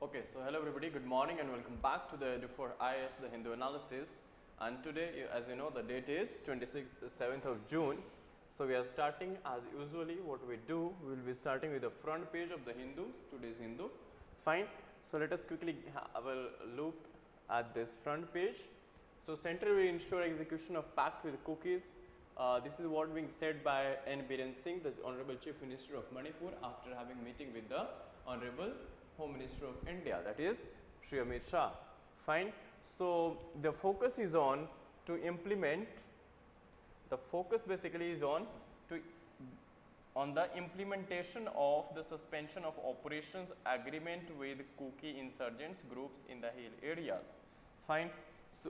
Okay, so hello everybody, good morning and welcome back to the EduphoreIAS, the Hindu analysis. And today, as you know, the date is 7th of June. So we are starting as usually what we do, we will be starting with the front page of the Hindu, today's Hindu. Fine. So let us quickly have a look at this front page. So center will ensure execution of pact with cookies. This is what being said by N. Biren Singh, the Honorable Chief Minister of Manipur, after having meeting with the Honorable Home Minister of India, that is Shri Amit Shah. Fine. So the focus is on to implement. The focus basically is on the implementation of the suspension of operations agreement with Kuki insurgents groups in the hill areas. Fine. So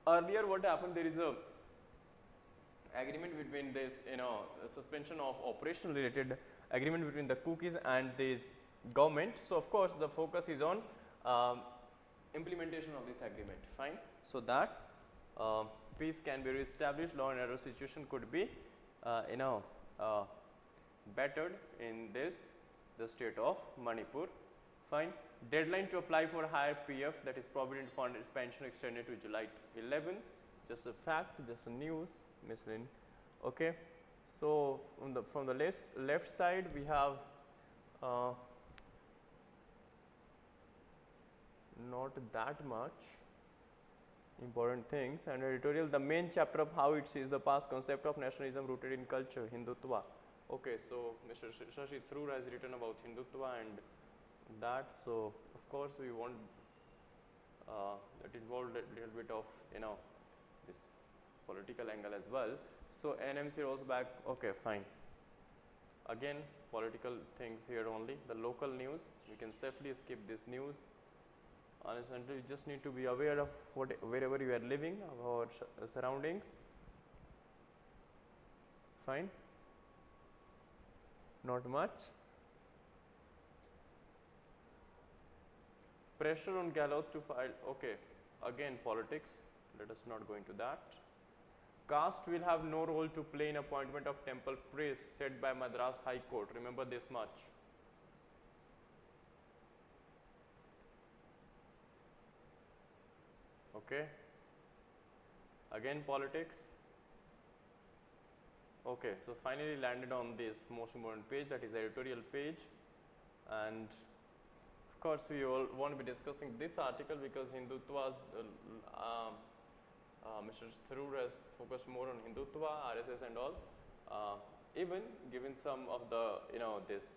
earlier what happened, there is a agreement between this, suspension of operation related agreement between the Kukis and this government. So of course the focus is on implementation of this agreement. Fine. So that peace can be re-established, law and order situation could be bettered in the state of Manipur. Fine. Deadline to apply for higher PF, that is Provident Fund pension, extended to July 11. Just a fact, just a news, Miss Lynn. Okay. So from the left side we have not that much important things, and editorial, the main chapter of how it sees the past concept of nationalism rooted in culture, Hindutva. Okay, so Mr. Shashi Tharoor has written about Hindutva and that, so of course we want that involved a little bit of this political angle as well. So NMC rose back. Okay, fine. Again political things here only. The local news, we can safely skip this news. Honestly, you just need to be aware of wherever you are living, of our surroundings. Fine. Not much. Pressure on Gehlot to file. Okay, again politics. Let us not go into that. Caste will have no role to play in appointment of temple priests, said by Madras High Court. Remember this much. Okay. Again politics. Okay, so finally landed on this most important page, that is editorial page, and of course we all want to be discussing this article because Hindutva's Mr. Tharoor has focused more on Hindutva, RSS and all, even given some of the this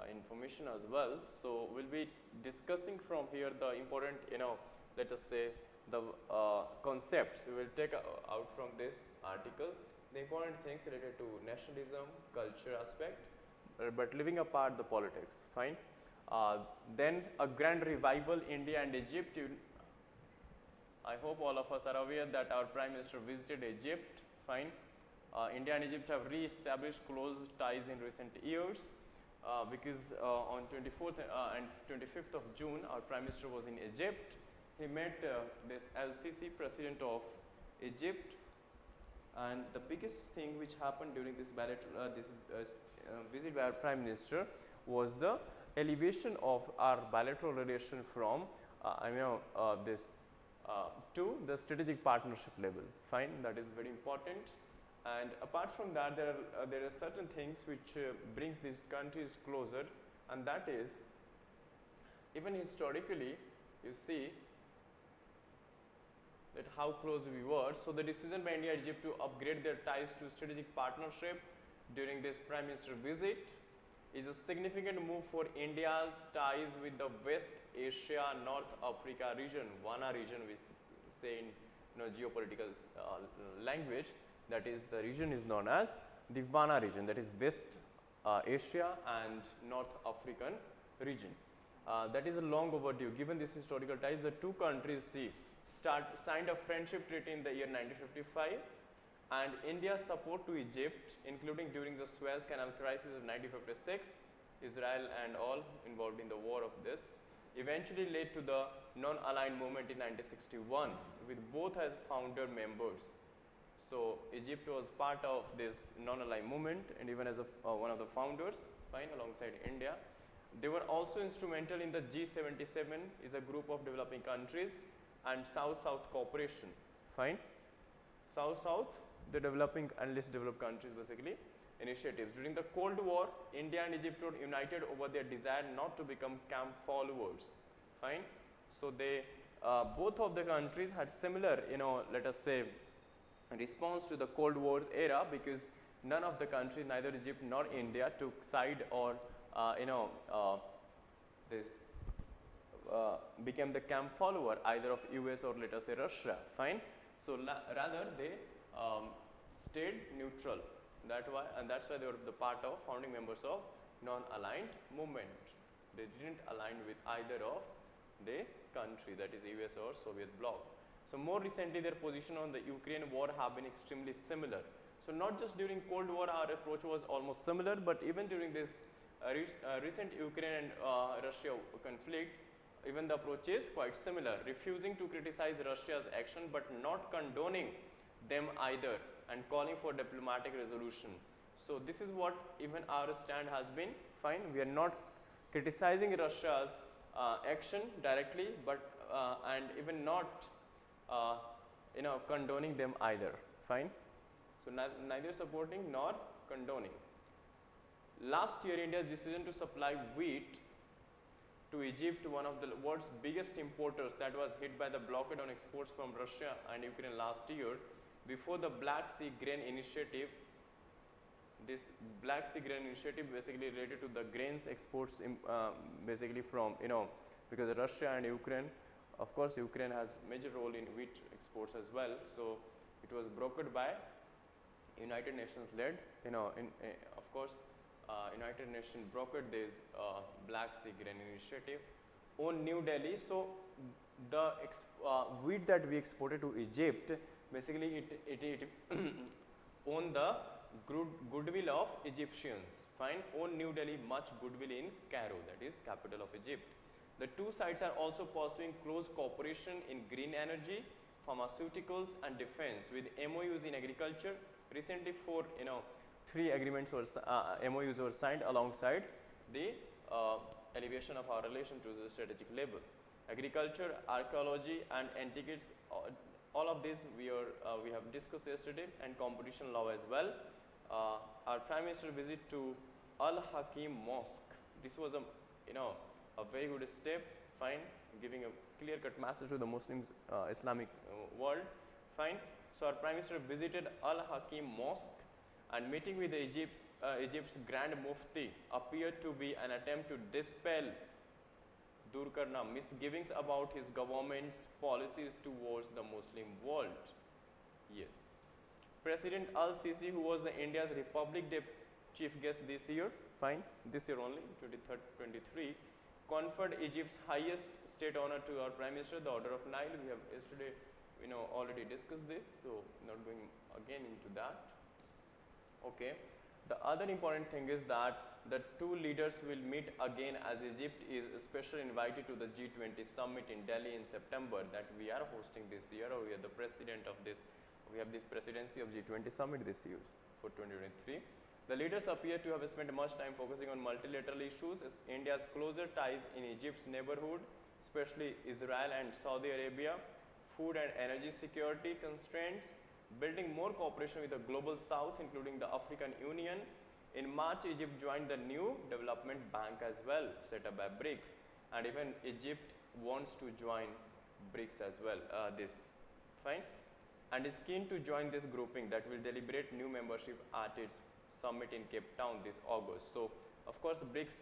information as well. So we'll be discussing from here the important let us say the concepts we will take out from this article, the important things related to nationalism, culture aspect, but leaving apart the politics. Fine. Then a grand revival, India and Egypt. I hope all of us are aware that our Prime Minister visited Egypt. Fine. India and Egypt have re-established close ties in recent years because on 24th and 25th of June our Prime Minister was in Egypt. He met this LCC president of Egypt, and the biggest thing which happened during this visit by our Prime Minister was the elevation of our bilateral relation from this to the strategic partnership level. Fine, that is very important. And apart from that, there are certain things which brings these countries closer, and that is, even historically, you see that how close we were. So the decision by India and Egypt to upgrade their ties to strategic partnership during this Prime Minister visit is a significant move for India's ties with the West Asia, North Africa region, WANA region, we say in geopolitical language. That is, the region is known as the WANA region, that is West Asia and North African region. That is a long overdue. Given this historical ties, the two countries signed a friendship treaty in the year 1955, and India's support to Egypt, including during the Suez Canal crisis of 1956, Israel and all involved in the war of this, eventually led to the non-aligned movement in 1961 with both as founder members. So Egypt was part of this non-aligned movement and even as one of the founders, fine, alongside India. They were also instrumental in the G77, is a group of developing countries, and South-South cooperation. Fine. South-South, the developing and least developed countries basically initiatives. During the Cold War, India and Egypt were united over their desire not to become camp followers. Fine. So they both of the countries had similar, let us say, response to the Cold War era, because none of the countries, neither Egypt nor India, took side or became the camp follower either of US or let us say Russia. Fine. So rather they stayed neutral. That's why they were the part of founding members of non-aligned movement. They didn't align with either of the country, that is US or Soviet bloc. So more recently their position on the Ukraine war have been extremely similar. So not just during Cold War our approach was almost similar, but even during this recent Ukraine and Russia conflict, even the approach is quite similar, refusing to criticize Russia's action but not condoning them either and calling for diplomatic resolution. So this is what even our stand has been. Fine, we are not criticizing Russia's action directly, but and even not condoning them either. Fine. So neither supporting nor condoning. Last year, India's decision to supply wheat to Egypt, one of the world's biggest importers, that was hit by the blockade on exports from Russia and Ukraine last year. Before the Black Sea Grain Initiative, this Black Sea Grain Initiative basically related to the grains exports basically from, because Russia and Ukraine, of course Ukraine has major role in wheat exports as well. So it was brokered by United Nations led, of course United Nations brokered this Black Sea Grain Initiative on New Delhi. So the wheat that we exported to Egypt, basically it owned the goodwill of Egyptians. Fine, on New Delhi much goodwill in Cairo, that is capital of Egypt. The two sides are also pursuing close cooperation in green energy, pharmaceuticals and defense with MOUs in agriculture. Recently three agreements were MOUs were signed alongside the elevation of our relation to the strategic level. Agriculture, archaeology and antiquities, all of this we have discussed yesterday, and competition law as well. Our Prime Minister visit to Al Hakim Mosque. This was a very good step. Fine, giving a clear-cut message to the Muslims, Islamic world. Fine. So our Prime Minister visited Al Hakim Mosque, and meeting with Egypt's Grand Mufti appeared to be an attempt to dispel Durkarna misgivings about his government's policies towards the Muslim world. Yes. President Al-Sisi, who was India's Republic Day chief guest this year, fine, this year only, 23, conferred Egypt's highest state honor to our Prime Minister, the Order of Nile. We have yesterday, already discussed this, so not going again into that. Okay. The other important thing is that the two leaders will meet again, as Egypt is especially invited to the G20 summit in Delhi in September that we are hosting this year, or we are the president of this. We have the presidency of G20 summit this year for 2023. The leaders appear to have spent much time focusing on multilateral issues, India's closer ties in Egypt's neighborhood, especially Israel and Saudi Arabia, food and energy security constraints, building more cooperation with the global south, including the African Union. In March, Egypt joined the new development bank as well, set up by BRICS, and even Egypt wants to join BRICS as well, fine, and is keen to join this grouping that will deliberate new membership at its summit in Cape Town this August. So of course BRICS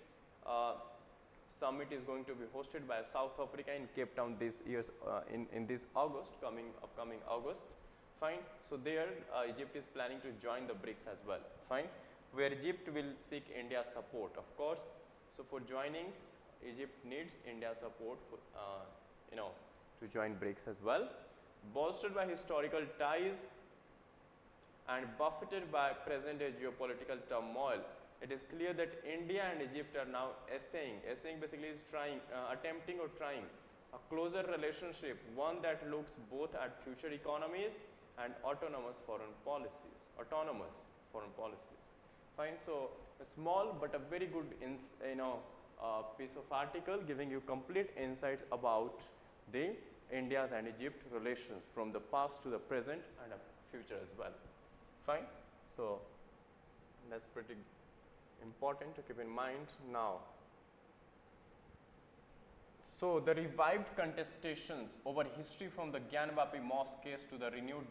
summit is going to be hosted by South Africa in Cape Town this year, in this August, upcoming August. Fine. So there Egypt is planning to join the BRICS as well. Fine. Where Egypt will seek India's support, of course. So for joining, Egypt needs India's support for, to join BRICS as well. Bolstered by historical ties and buffeted by present-day geopolitical turmoil, it is clear that India and Egypt are now essaying basically is trying, attempting or trying a closer relationship, one that looks both at future economies and autonomous foreign policies. Fine. So a small but a very good piece of article giving you complete insights about the India's and Egypt relations from the past to the present and future as well. Fine. So, that's pretty important to keep in mind now. So, the revived contestations over history from the Gyanvapi mosque case to the renewed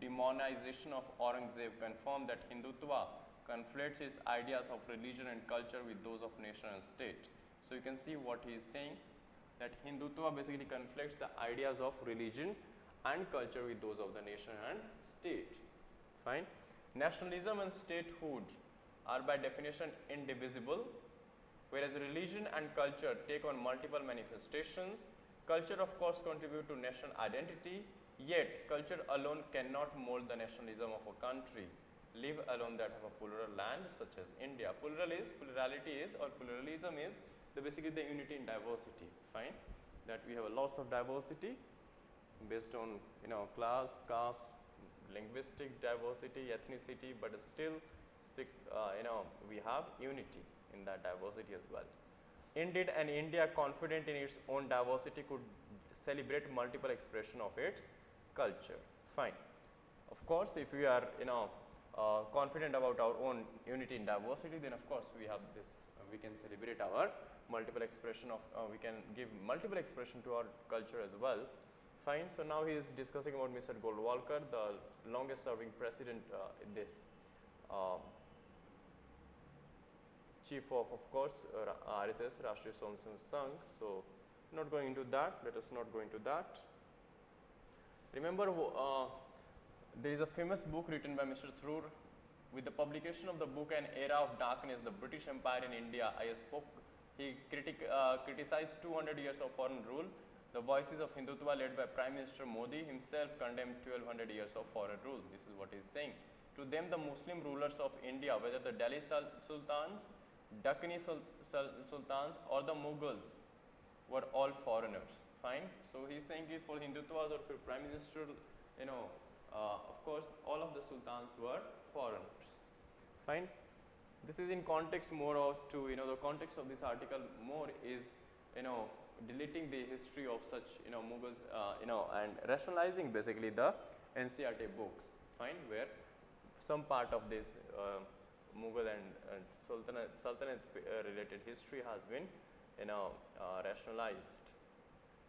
demonization of Aurangzeb confirm that Hindutva conflates its ideas of religion and culture with those of nation and state. So, you can see what he is saying, that Hindutva basically conflicts the ideas of religion and culture with those of the nation and state. Fine. Nationalism and statehood are by definition indivisible, whereas religion and culture take on multiple manifestations. Culture of course contribute to national identity, yet culture alone cannot mold the nationalism of a country, leave alone that of a plural land such as India. Plurality is or pluralism is basically the unity in diversity. Fine, that we have lots of diversity based on class, caste, linguistic diversity, ethnicity, but still we have unity in that diversity as well. Indeed, an India confident in its own diversity could celebrate multiple expression of its culture. Fine. Of course, if we are confident about our own unity in diversity, then of course we have this. We can celebrate our multiple expression of. We can give multiple expression to our culture as well. Fine. So now he is discussing about Mr. Goldwalkar, the longest serving president in this. Chief of course, RSS, Rashtriya Swayamsevak Sangh. So, not going into that, let us not go into that. Remember, there is a famous book written by Mr. Thrur. With the publication of the book An Era of Darkness, the British Empire in India, he criticized 200 years of foreign rule. The voices of Hindutva led by Prime Minister Modi himself condemned 1200 years of foreign rule. This is what he is saying. To them, the Muslim rulers of India, whether the Delhi Sultans, Dakkani Sultans or the Mughals, were all foreigners. Fine. So, he is saying for Hindutva or for Prime Minister, of course, all of the Sultans were foreigners. Fine. This is in context more of the context of this article more is deleting the history of such Mughals and rationalizing basically the NCERT books. Fine, where some part of this Mughal and Sultanate related history has been rationalized.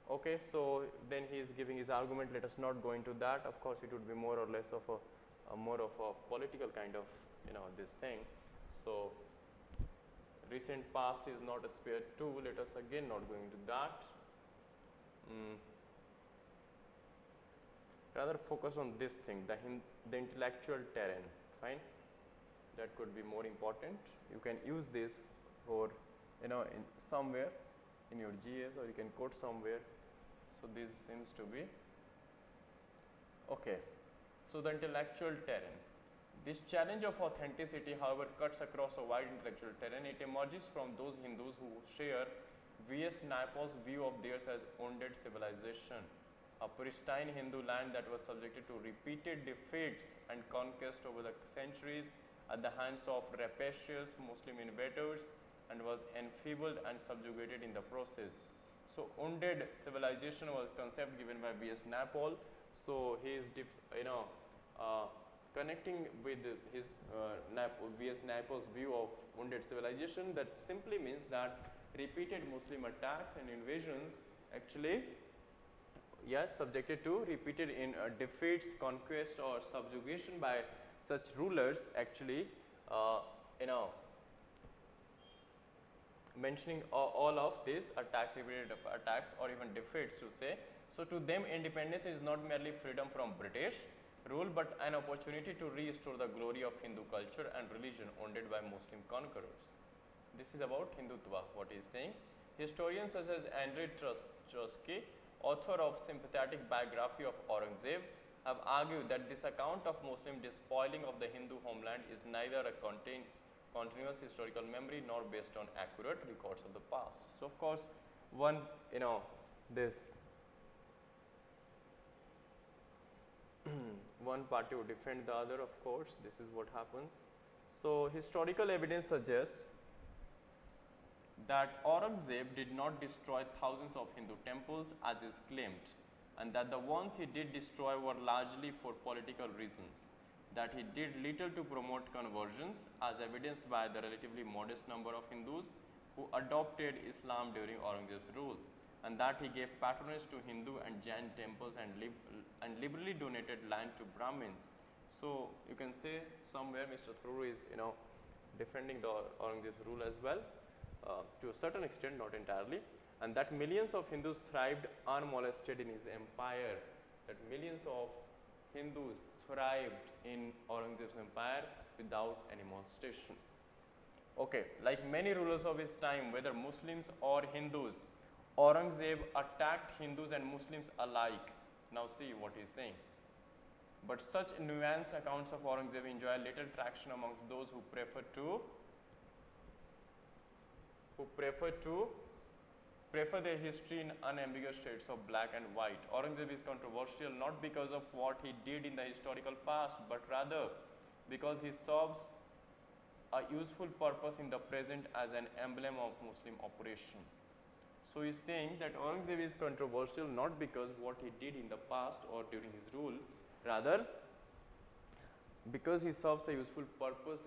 Okay, so then he is giving his argument. Let us not go into that. Of course, it would be more or less of a more of a political kind of this thing. So, recent past is not a spare too. Let us again not go into that. Rather focus on this thing, the intellectual terrain. Fine, that could be more important. You can use this for in somewhere in your GS, or you can quote somewhere. So, this seems to be okay. So, the intellectual terrain. This challenge of authenticity, however, cuts across a wide intellectual terrain. It emerges from those Hindus who share V.S. Naipaul's view of theirs as wounded civilization, a pristine Hindu land that was subjected to repeated defeats and conquest over the centuries at the hands of rapacious Muslim invaders, and was enfeebled and subjugated in the process. So, wounded civilization was a concept given by V.S. Naipaul. So, he is connecting with his V.S. Naipaul's view of wounded civilization. That simply means that repeated Muslim attacks and invasions actually, yes, subjected to repeated defeats, conquest or subjugation by such rulers actually, mentioning all of these attacks, repeated attacks or even defeats to say. So, to them independence is not merely freedom from British rule, but an opportunity to restore the glory of Hindu culture and religion wounded by Muslim conquerors. This is about Hindutva, what he is saying. Historians such as Andrei Trotsky, author of sympathetic biography of Aurangzeb, have argued that this account of Muslim despoiling of the Hindu homeland is neither a continuous historical memory nor based on accurate records of the past. So, of course, one one party would defend the other, of course, this is what happens. So, historical evidence suggests that Aurangzeb did not destroy thousands of Hindu temples as is claimed, and that the ones he did destroy were largely for political reasons, that he did little to promote conversions as evidenced by the relatively modest number of Hindus who adopted Islam during Aurangzeb's rule, and that he gave patronage to Hindu and Jain temples and liberally donated land to Brahmins. So you can say somewhere Mr. Tharoor is defending the Aurangzeb's rule as well, to a certain extent, not entirely, and that millions of Hindus thrived unmolested in his empire, that millions of Hindus thrived in Aurangzeb's empire without any molestation. Okay, like many rulers of his time, whether Muslims or Hindus, Aurangzeb attacked Hindus and Muslims alike. Now see what he is saying. But such nuanced accounts of Aurangzeb enjoy little traction amongst those who prefer their history in unambiguous shades of black and white. Aurangzeb is controversial not because of what he did in the historical past, but rather because he serves a useful purpose in the present as an emblem of Muslim operation. So he is saying that Aurangzeb is controversial not because what he did in the past or during his rule, rather because he serves a useful purpose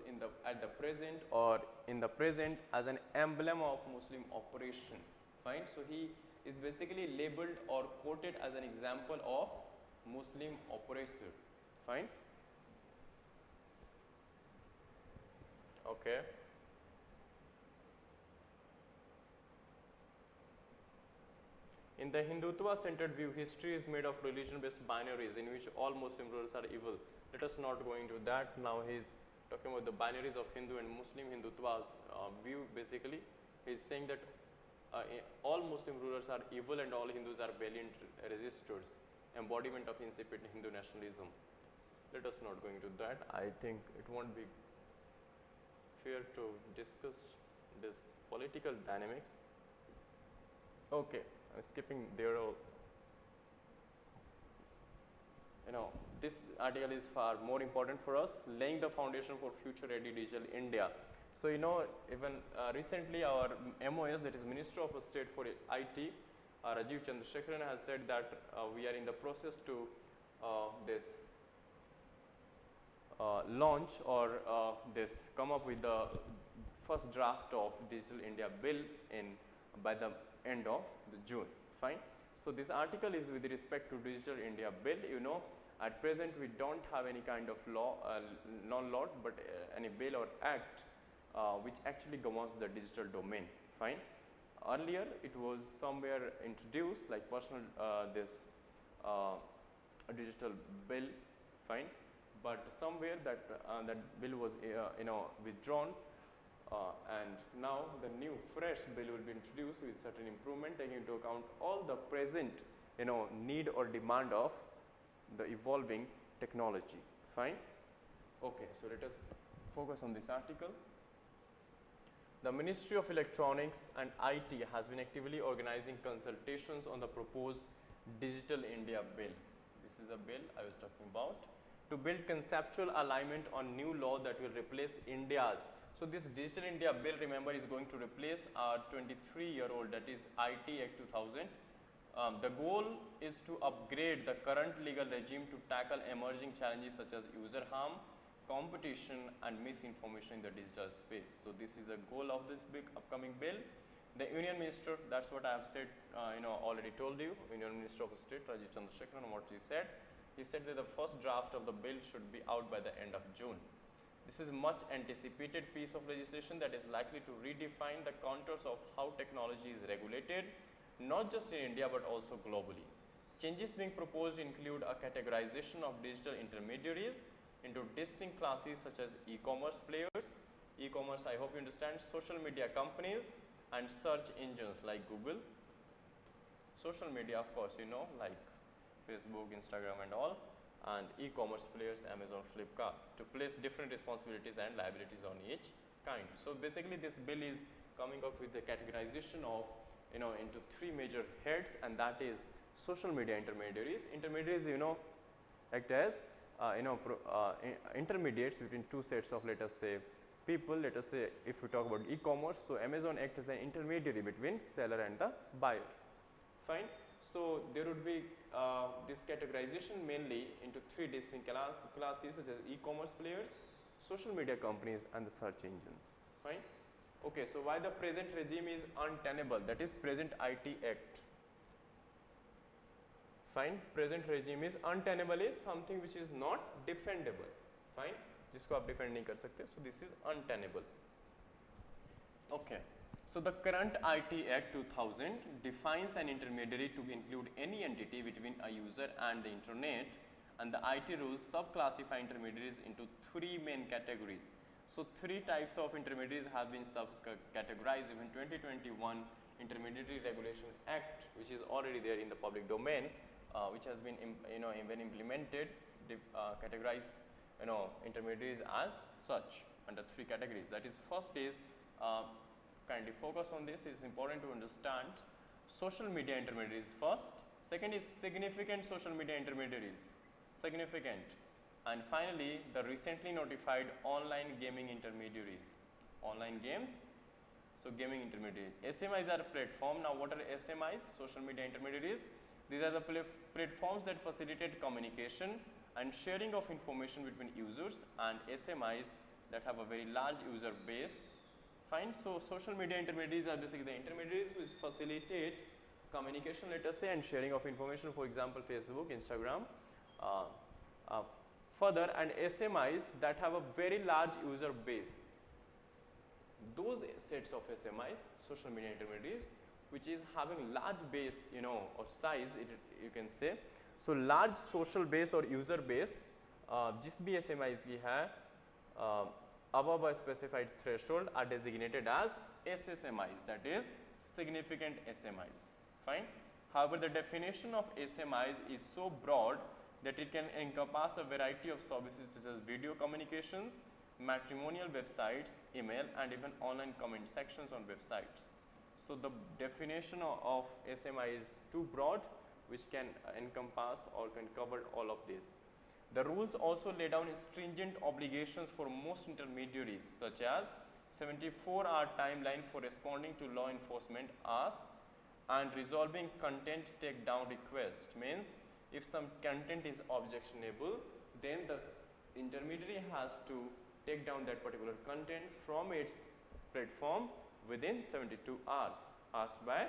at the present or in the present as an emblem of Muslim operation. Fine. So he is basically labeled or quoted as an example of Muslim oppressor. Fine. Okay. In the Hindutva-centered view, history is made of religion-based binaries in which all Muslim rulers are evil. Let us not go into that. Now he is talking about the binaries of Hindu and Muslim. Hindutva's view, basically, he is saying that all Muslim rulers are evil and all Hindus are valiant resistors, embodiment of incipient Hindu nationalism. Let us not go into that. I think it won't be fair to discuss this political dynamics. Okay, I'm skipping there. This article is far more important for us, laying the foundation for future ready digital India. So even recently our MOS, that is Minister of State for IT, Rajiv Chandrasekharan, has said that we are in the process to this launch or this come up with the first draft of Digital India Bill by the end of June. Fine. So this article is with respect to Digital India Bill. At present we don't have any kind of law, non-law, but any bill or act which actually governs the digital domain. Fine. Earlier it was somewhere introduced like personal digital bill. Fine. But somewhere that bill was withdrawn, and now the new fresh bill will be introduced with certain improvement, taking into account all the present need or demand of the evolving technology. Fine. Okay, so let us focus on this article. The Ministry of Electronics and IT has been actively organizing consultations on the proposed Digital India Bill. This is the bill I was talking about, to build conceptual alignment on new law that will replace India's. So this Digital India Bill, remember, is going to replace our 23-year-old, that is IT Act 2000. The goal is to upgrade the current legal regime to tackle emerging challenges such as user harm, competition and misinformation in the digital space. So this is the goal of this big upcoming bill. The Union Minister, that's what I have said, already told you, Union Minister of State Rajiv Chandrasekharan, what he said. He said that the first draft of the bill should be out by the end of June. This is a much anticipated piece of legislation that is likely to redefine the contours of how technology is regulated, not just in India but also globally. Changes being proposed include a categorization of digital intermediaries into distinct classes such as e-commerce players, I hope you understand, social media companies and search engines like Google. Social media, of course, like Facebook, Instagram and all, and e-commerce players, Amazon, Flipkart, to place different responsibilities and liabilities on each kind. So basically this bill is coming up with the categorization of into three major heads, and that is social media intermediaries. Intermediaries act as intermediates between two sets of, let us say, people, let us say if we talk about e-commerce, so Amazon acts as an intermediary between seller and the buyer. Fine. So there would be this categorization mainly into three distinct classes, such as e-commerce players, social media companies, and the search engines. Fine. Okay, so why the present regime is untenable, that is present IT Act. Fine, present regime is untenable is something which is not defendable. Fine, जिसको आप defend नहीं कर सकते, so this is untenable. Okay, so the current IT Act 2000 defines an intermediary to include any entity between a user and the internet, and the IT rules subclassify intermediaries into three main categories. So three types of intermediaries have been subcategorized in 2021 Intermediary Regulation Act, which is already there in the public domain, which has been when implemented, categorize intermediaries as such under three categories. That is, first is kindly focus on this, it is important to understand social media intermediaries first. Second is significant social media intermediaries, significant. And finally, the recently notified online gaming intermediaries, online games, so gaming intermediaries. SMIs are a platform. Now, what are SMIs? Social media intermediaries. These are the platforms that facilitate communication and sharing of information between users, and SMIs that have a very large user base. Fine. So, social media intermediaries are basically the intermediaries which facilitate communication, let us say, and sharing of information, for example, Facebook, Instagram. Further, and SMIs that have a very large user base. Those sets of SMIs, social media intermediaries, which is having large base, or size, you can say. So large social base or user base, जिस भी SMIs की है, above a specified threshold are designated as SSMIs, that is significant SMIs. Fine. However, the definition of SMIs is so broad that it can encompass a variety of services such as video communications, matrimonial websites, email, and even online comment sections on websites. So the definition of SMI is too broad, which can encompass or can cover all of this. The rules also lay down stringent obligations for most intermediaries, such as 74-hour timeline for responding to law enforcement asks and resolving content takedown request. Means if some content is objectionable, then the intermediary has to take down that particular content from its platform within 72 hours, asked by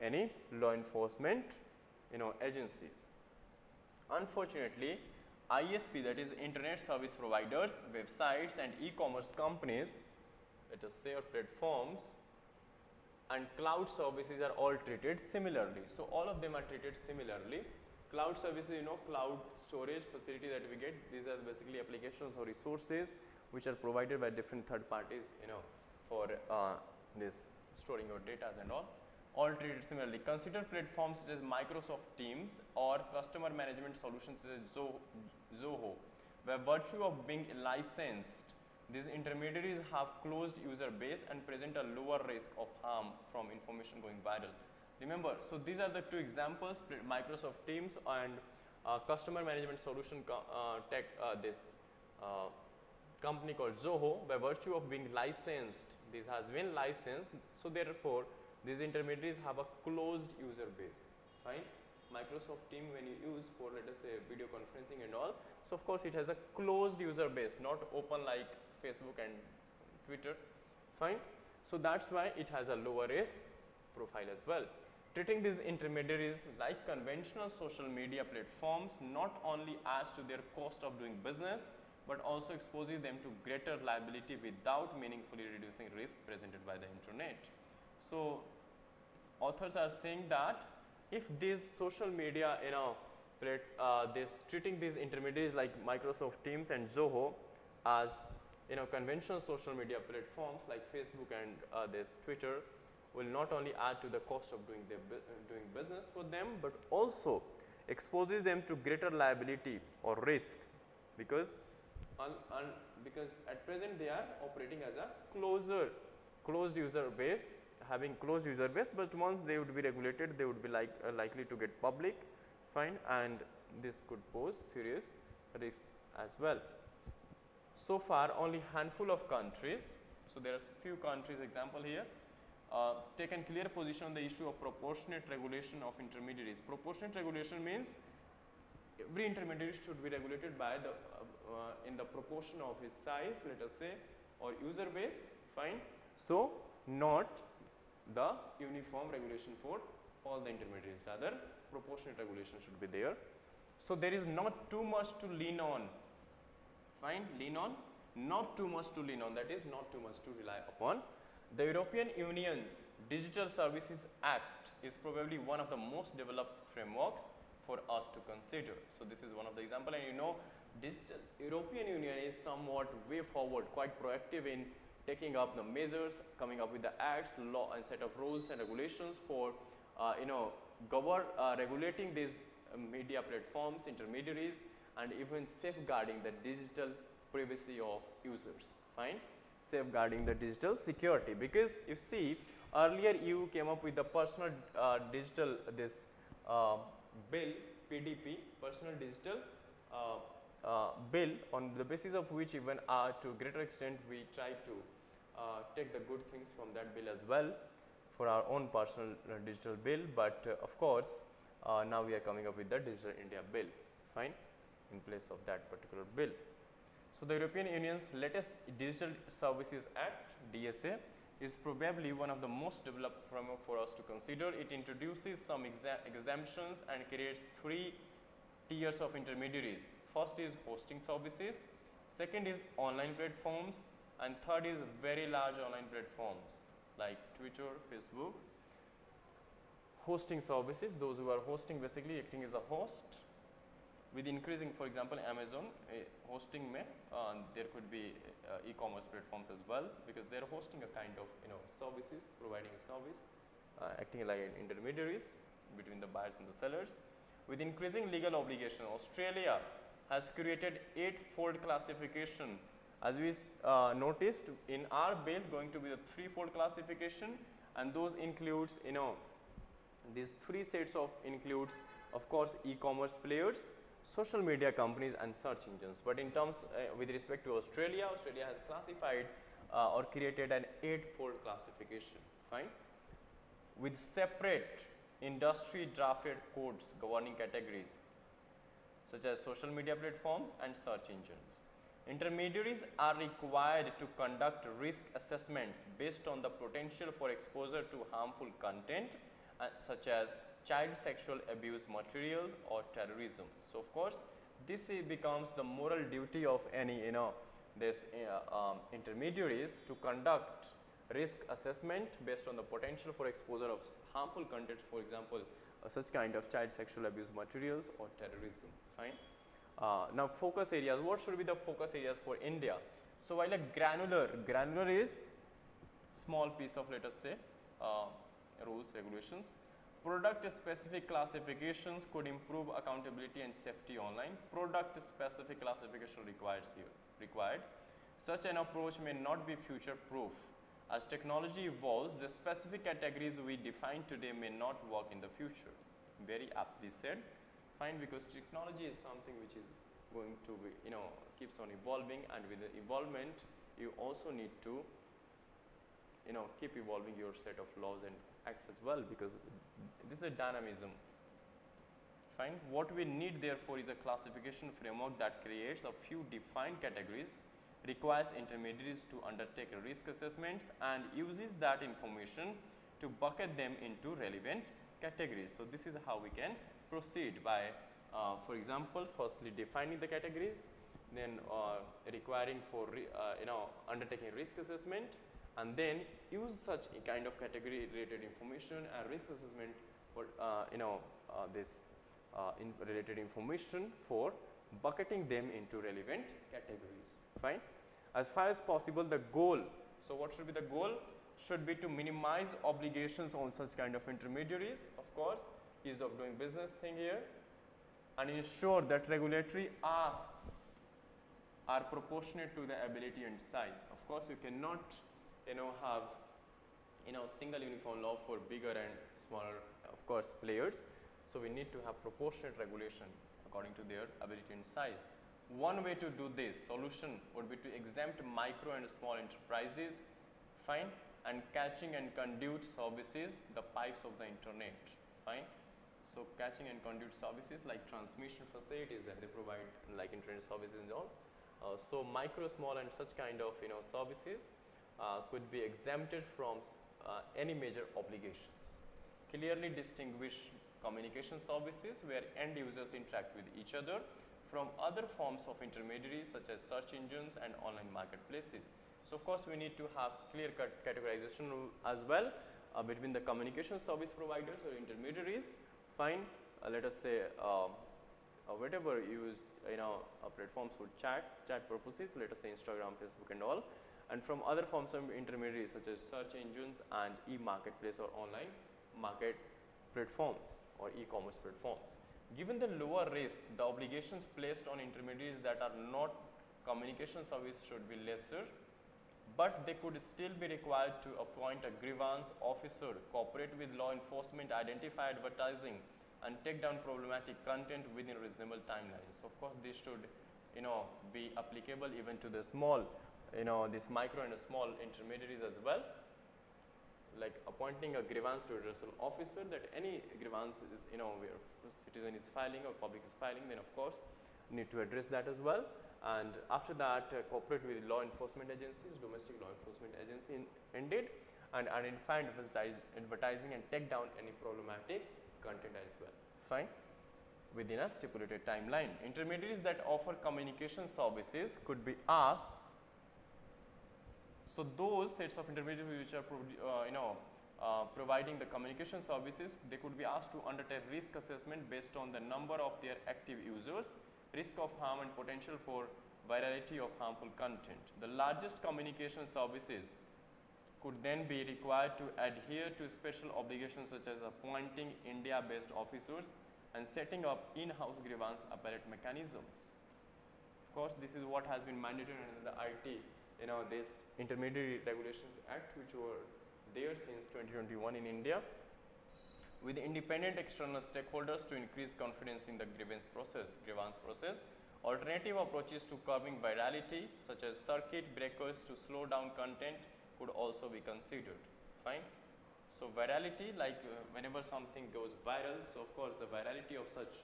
any law enforcement agencies. Unfortunately, ISP, that is internet service providers, websites, and e-commerce companies, let us say, or platforms, and cloud services are all treated similarly. So all of them are treated similarly. Cloud services, cloud storage facility that we get, these are basically applications or resources which are provided by different third parties, for this storing your data and all treated similarly. Consider platforms such as Microsoft Teams or customer management solutions such as Zoho. By virtue of being licensed, these intermediaries have closed user base and present a lower risk of harm from information going viral. Remember, so these are the two examples, Microsoft Teams and customer management solution company called Zoho. By virtue of being licensed, this has been licensed, so therefore these intermediaries have a closed user base. Fine. Microsoft Teams, when you use for, let us say, video conferencing and all, so of course it has a closed user base, not open like Facebook and Twitter. Fine. So that's why it has a lower risk profile as well. Treating these intermediaries like conventional social media platforms not only adds to their cost of doing business, but also exposes them to greater liability without meaningfully reducing risk presented by the internet. So authors are saying that if these social media, treating these intermediaries like Microsoft Teams and Zoho as conventional social media platforms like Facebook and this Twitter, will not only add to the cost of doing business for them, but also exposes them to greater liability or risk, because at present they are operating as a closed user base, having closed user base, but once they would be regulated, they would be likely to get public. Fine. And this could pose serious risks as well. so far only handful of countries, so there are few countries example here, taken clear position on the issue of proportionate regulation of intermediaries. Proportionate regulation means every intermediary should be regulated by the in the proportion of his size, let us say, or user base, fine. So not the uniform regulation for all the intermediaries, rather proportionate regulation should be there. So there is not too much to lean on, fine, lean on, not too much to lean on, that is not too much to rely upon. The European Union's Digital Services Act is probably one of the most developed frameworks for us to consider. So this is one of the example, and you know, European Union is somewhat way forward, quite proactive in taking up the measures, coming up with the acts, law and set of rules and regulations for you know, regulating these media platforms, intermediaries, and even safeguarding the digital privacy of users, fine, safeguarding the digital security. Because you see, earlier you came up with the personal digital this bill, PDP, personal digital bill, on the basis of which even to greater extent we try to take the good things from that bill as well for our own personal digital bill, but of course now we are coming up with the Digital India bill, fine, in place of that particular bill. So the European Union's latest Digital Services Act, DSA, is probably one of the most developed framework for us to consider. It introduces some exemptions and creates 3 tiers of intermediaries. First is hosting services, second is online platforms, and third is very large online platforms like Twitter, Facebook. Hosting services, those who are hosting, basically acting as a host. With increasing, for example, Amazon hosting may, there could be e-commerce platforms as well, because they are hosting a kind of, you know, services, providing a service, acting like intermediaries between the buyers and the sellers. With increasing legal obligation, Australia has created 8-fold classification. As we noticed in our bill, going to be the 3-fold classification, and those includes, you know, these 3 sets of includes, of course, e-commerce players, social media companies, and search engines. But in terms with respect to Australia, Australia has classified or created an 8-fold classification, fine, with separate industry drafted codes governing categories such as social media platforms and search engines. Intermediaries are required to conduct risk assessments based on the potential for exposure to harmful content such as child sexual abuse material or terrorism. So of course, this becomes the moral duty of any, you know, this intermediaries to conduct risk assessment based on the potential for exposure of harmful content, for example, such kind of child sexual abuse materials or terrorism, fine. Now focus areas, what should be the focus areas for India? So while a granular is small piece of, let us say, rules, regulations. Product specific classifications could improve accountability and safety online. Product specific classification required. Such an approach may not be future proof. As technology evolves, the specific categories we define today may not work in the future. Very aptly said, fine, because technology is something which is going to be, you know, keeps on evolving, and with the evolvement you also need to, you know, keep evolving your set of laws and acts as well, because this is a dynamism, fine. What we need therefore is a classification framework that creates a few defined categories, requires intermediaries to undertake risk assessments, and uses that information to bucket them into relevant categories. So this is how we can proceed by for example, firstly defining the categories, then requiring for you know, undertaking risk assessment, and then use such a kind of category related information and risk assessment for you know, this related information for bucketing them into relevant categories, fine. As far as possible, the goal, so what should be the goal? Should be to minimize obligations on such kind of intermediaries, of course, ease of doing business thing here, and ensure that regulatory asks are proportionate to the ability and size. Of course, you cannot, you know, have, you know, single uniform law for bigger and smaller, of course, players. So we need to have proportionate regulation according to their ability and size. One way to do this solution would be to exempt micro and small enterprises, fine, and catching and conduit services, the pipes of the internet, fine. So catching and conduit services like transmission facilities that they provide, like internet services and all. So micro, small, and such kind of services could be exempted from any major obligations. Clearly distinguish communication services where end users interact with each other from other forms of intermediaries such as search engines and online marketplaces. So of course we need to have clear cut categorization as well between the communication service providers or intermediaries, fine. Let us say whatever used platforms for chat purposes, let us say Instagram, Facebook and all, and from other forms of intermediaries such as search engines and e-marketplace or online market platforms or e-commerce platforms. Given the lower risk, the obligations placed on intermediaries that are not communication service should be lesser, but they could still be required to appoint a grievance officer, cooperate with law enforcement, identify advertising and take down problematic content within reasonable timelines. So of course this should be applicable even to the small this micro and small intermediaries as well, like appointing a grievance redressal officer, that any grievance is where citizen is filing or public is filing, then of course need to address that as well. And after that cooperate with law enforcement agencies, domestic law enforcement agency indeed, and identify advertising and take down any problematic content as well, fine, within a stipulated timeline. Intermediaries that offer communication services could be asked. So those sets of intermediaries which are providing the communication services, they could be asked to undertake risk assessment based on the number of their active users, risk of harm and potential for virality of harmful content. The largest communication services could then be required to adhere to special obligations such as appointing India-based officers and setting up in-house grievance appellate mechanisms. Of course, this is what has been mandated under the IT, this Intermediary Regulations Act, which were there since 2021 in India, with independent external stakeholders to increase confidence in the grievance process. Alternative approaches to curbing virality such as circuit breakers to slow down content could also be considered, fine. So virality, like whenever something goes viral, so of course the virality of such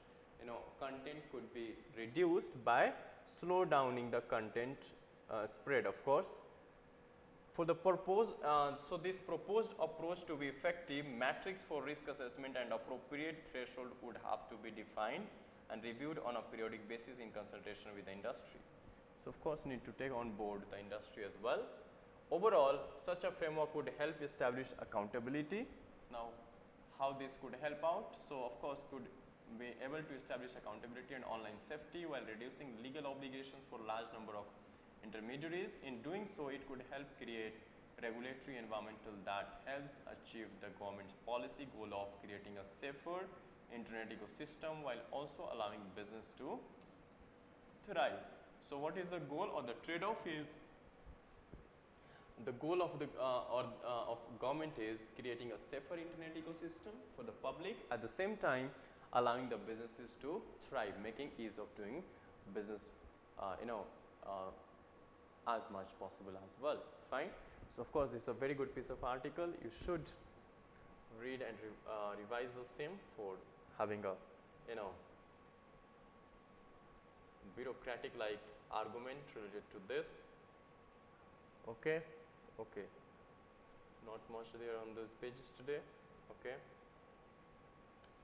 content could be reduced by slow downing the content spread, of course. For the purpose, so this proposed approach to be effective, matrix for risk assessment and appropriate threshold would have to be defined and reviewed on a periodic basis in consultation with the industry. So of course need to take on board the industry as well. Overall, such a framework would help establish accountability. Now, how this could help out? So of course could be able to establish accountability and online safety while reducing legal obligations for large number of intermediaries. In doing so, it could help create regulatory environmental that helps achieve the government's policy goal of creating a safer internet ecosystem while also allowing business to thrive. So what is the goal, or the trade-off is, the goal of the of government is creating a safer internet ecosystem for the public, at the same time allowing the businesses to thrive, making ease of doing business as much possible as well, fine. So of course this is a very good piece of article. You should read and revise the same for having a bureaucratic like argument related to this. Okay, not much there on those pages today. Okay,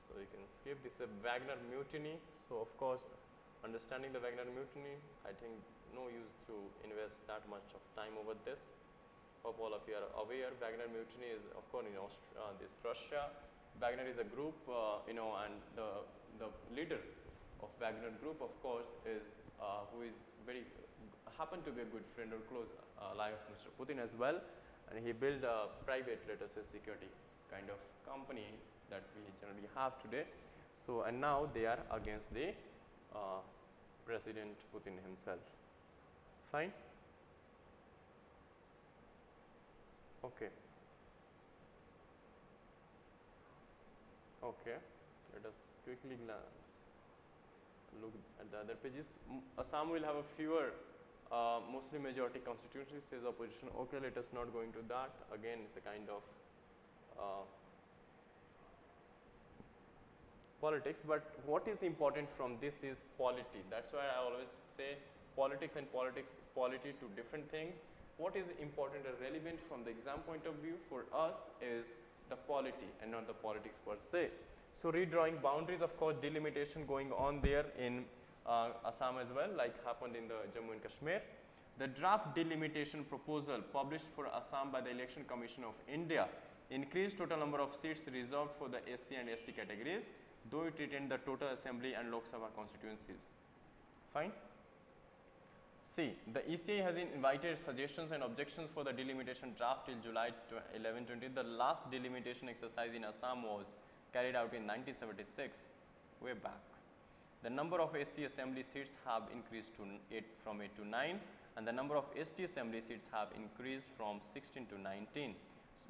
so you can skip this. Wagner mutiny. So of course, understanding the Wagner mutiny, I think no use to invest that much of time over this. Hope all of you are aware. Wagner mutiny is of course in this Russia. Wagner is a group, and the leader of Wagner group, of course, is who is happened to be a good friend or close ally of Mr. Putin as well, and he built a private, let us say, security kind of company that we generally have today. So and now they are against the President Putin himself. Fine. Okay. Okay. Let us quickly glance. look at the other pages. Assam will have a fewer Muslim majority constituencies, says opposition. Okay, let us not go into that. Again, it's a kind of politics, but what is important from this is polity. That's why I always say politics and polity two different things. What is important and relevant from the exam point of view for us is the polity and not the politics per se. So redrawing boundaries, of course, delimitation going on there in Assam as well, like happened in the Jammu and Kashmir. The draft delimitation proposal published for Assam by the Election Commission of India increased total number of seats reserved for the SC and ST categories, though it retained the total assembly and Lok Sabha constituencies. Fine. C. The ECA has invited suggestions and objections for the delimitation draft till July 11/20. The last delimitation exercise in Assam was carried out in 1976, way back. The number of SC assembly seats have increased to from 8 to 9, and the number of ST assembly seats have increased from 16 to 19.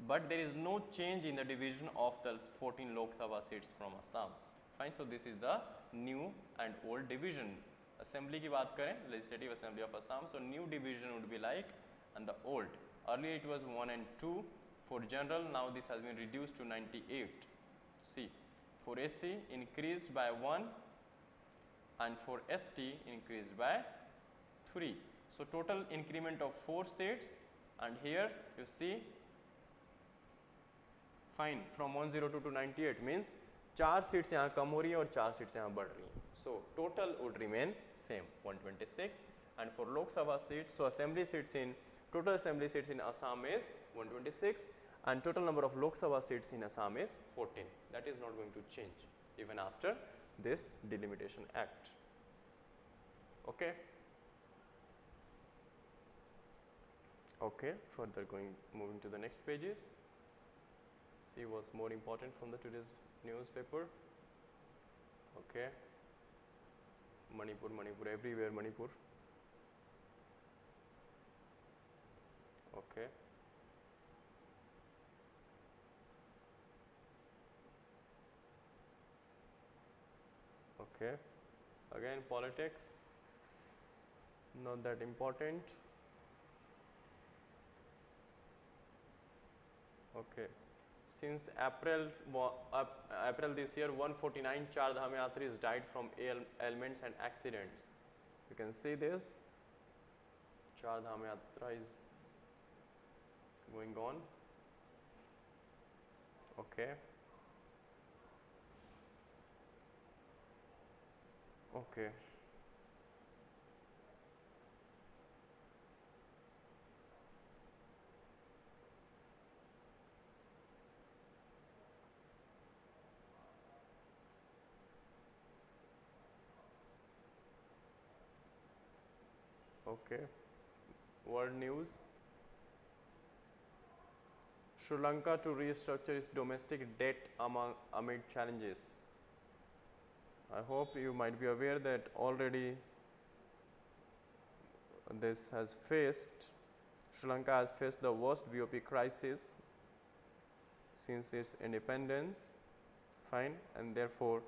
But there is no change in the division of the 14 Lok Sabha seats from Assam. Fine. So this is the new and old division. Assembly की बात करें, Legislative Assembly of Assam. So new division would be like and the old. Earlier it was 1 and 2 for general. Now this has been reduced to 98. See, for SC increased by 1 and for ST increased by 3. So total increment of 4 seats, and here you see, fine, from 102 to 98 means 4 seats यहाँ कम हो रही है और 4 seats यहाँ बढ़ रही हैं. So total would remain same 126, and for Lok Sabha seats, so assembly seats in total assembly seats in Assam is 126 and total number of Lok Sabha seats in Assam is 14. That is not going to change even after this delimitation act. Okay. Okay, further moving to the next pages. See what's more important from the today's newspaper. Okay. Manipur, everywhere Manipur. Okay. Okay. Again, politics, not that important. Okay. Since April this year, 149 Char Dham Yatris died from ailments and accidents. You can see this. Char Dham Yatra is going on. Okay. Okay. Okay. World news. Sri Lanka to restructure its domestic debt amid challenges. I hope you might be aware that already this has faced, Sri Lanka has faced the worst BOP crisis since its independence, fine, and therefore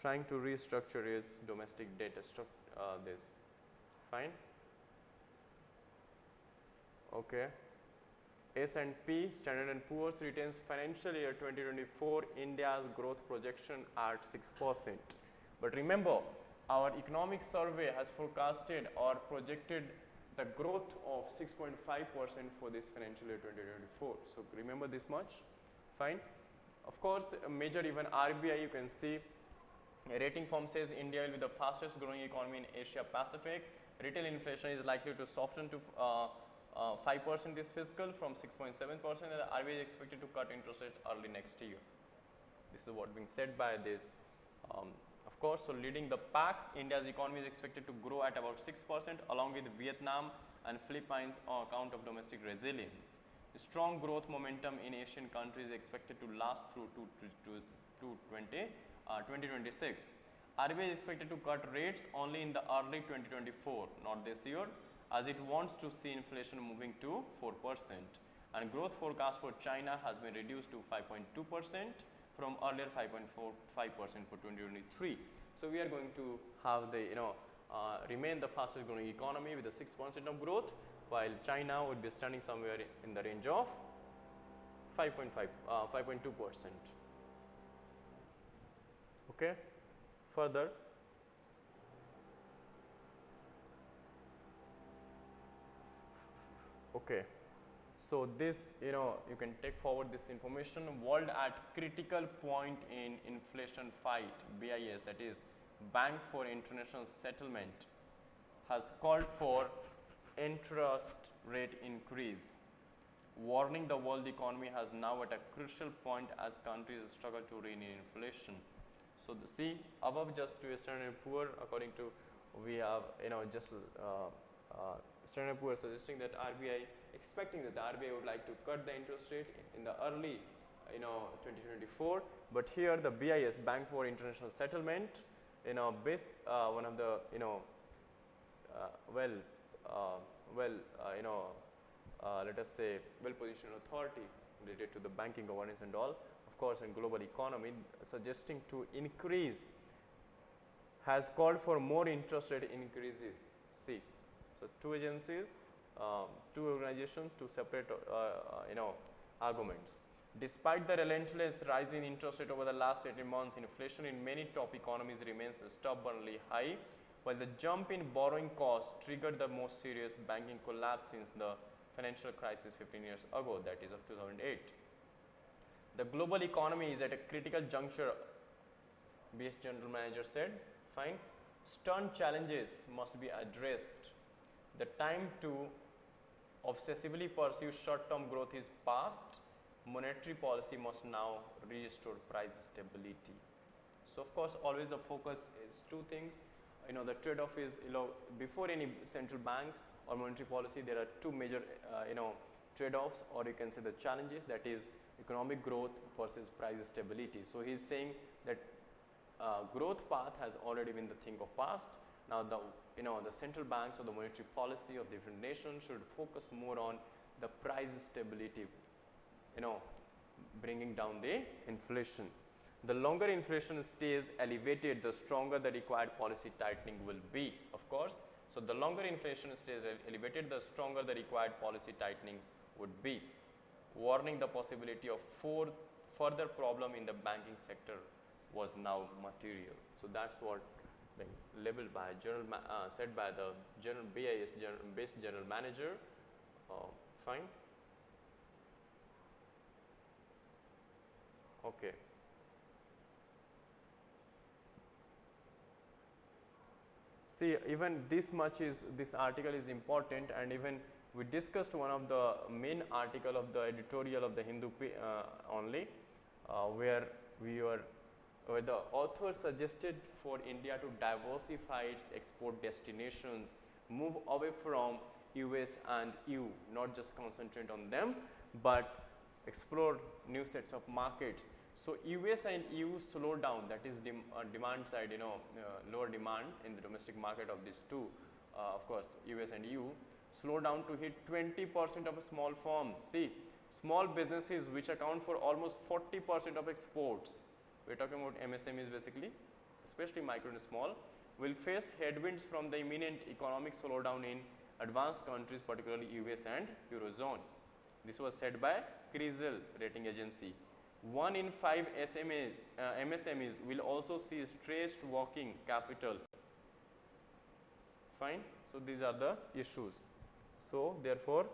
trying to restructure its domestic debt, this, fine. Okay. S&P, Standard & Poor's retains financial year 2024 India's growth projection at 6%. But remember, our economic survey has forecasted or projected the growth of 6.5% for this financial year 2024. So remember this much, fine. Of course, a major even RBI, you can see a rating firm says India will be the fastest growing economy in Asia Pacific. Retail inflation is likely to soften to 5% this fiscal from 6.7%, and the RBI is expected to cut interest rate early next year. This is what being said by this. Of course, so leading the pack, India's economy is expected to grow at about 6% along with Vietnam and Philippines on account of domestic resilience. The strong growth momentum in Asian countries is expected to last through to 2026. RBI is expected to cut rates only in the early 2024, not this year, as it wants to see inflation moving to 4%. And growth forecast for China has been reduced to 5.2% from earlier 5.45% for 2023. So we are going to have the remain the fastest growing economy with a 6% of growth, while China would be standing somewhere in the range of 5.2%. Okay. Further, okay. So this, you can take forward this information. World at critical point in inflation fight, BIS, that is Bank for International Settlement, has called for interest rate increase, warning the world economy has now at a crucial point as countries struggle to rein in inflation. So see, above just to Standard and Poor, according to we have Standard and Poor suggesting that RBI, expecting that the RBI would like to cut the interest rate in the early 2024, but here the BIS, Bank for International Settlement, one of the let us say well positioned authority related to the banking governance and all, of course, in global economy, suggesting to increase, has called for more interest rate increases. See, so two agencies, two organizations, two separate arguments. Despite the relentless rise in interest rate over the last 18 months, inflation in many top economies remains stubbornly high, while the jump in borrowing costs triggered the most serious banking collapse since the financial crisis 15 years ago, that is of 2008. The global economy is at a critical juncture, BS General Manager said. Fine. Stern challenges must be addressed. The time to obsessively pursue short-term growth is past. Monetary policy must now restore price stability. So of course, always the focus is two things. The trade-off is, before any central bank or monetary policy, there are two major, trade-offs, or you can say the challenges, that is economic growth versus price stability. So he is saying that growth path has already been the thing of past. Now the central banks or the monetary policy of different nations should focus more on the price stability, bringing down the inflation. The longer inflation stays elevated, the stronger the required policy tightening will be, of course. So the longer inflation stays elevated, the stronger the required policy tightening would be, warning the possibility of further problem in the banking sector was now material. So that's what labeled by said by the BIS general manager. Fine. Okay. See, even this article is important, and even we discussed one of the main article of the editorial of the Hindu only, where the author suggested for India to diversify its export destinations, move away from US and EU, not just concentrate on them, but explore new sets of markets. So US and EU slow down, that is demand side, lower demand in the domestic market of these two, of course, US and EU, slow down to hit 20% of small firms. See, small businesses which account for almost 40% of exports, we are talking about MSMEs basically, especially micro and small, will face headwinds from the imminent economic slowdown in advanced countries, particularly US and Eurozone. This was said by CRISIL rating agency. 1 in 5 MSMEs will also see stretched working capital. Fine. So these are the issues. So therefore,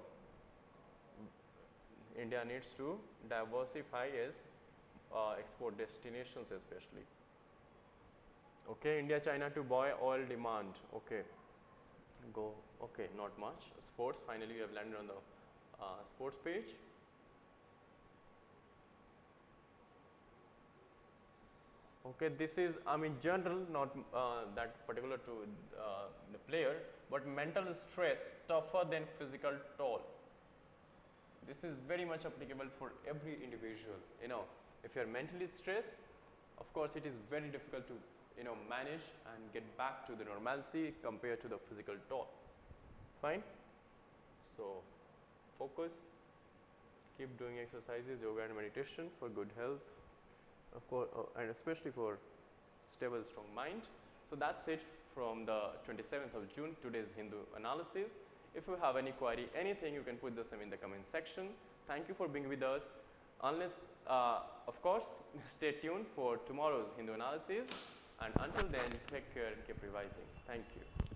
India needs to diversify its export destinations especially. Okay, India, China to buoy oil demand. Okay, go. Okay, not much. Sports. Finally, we have landed on the sports page. Okay, this is, general, not that particular to the player, but mental stress tougher than physical toll. This is very much applicable for every individual. If you are mentally stressed, of course, it is very difficult to manage and get back to the normalcy compared to the physical toll. Fine. So focus, keep doing exercises, yoga and meditation for good health. Of course, and especially for stable, strong mind. So that's it from the 27th of June, today's Hindu analysis. If you have any query, anything, you can put the same in the comment section. Thank you for being with us. Unless, of course, stay tuned for tomorrow's Hindu analysis. And until then, take care and keep revising. Thank you.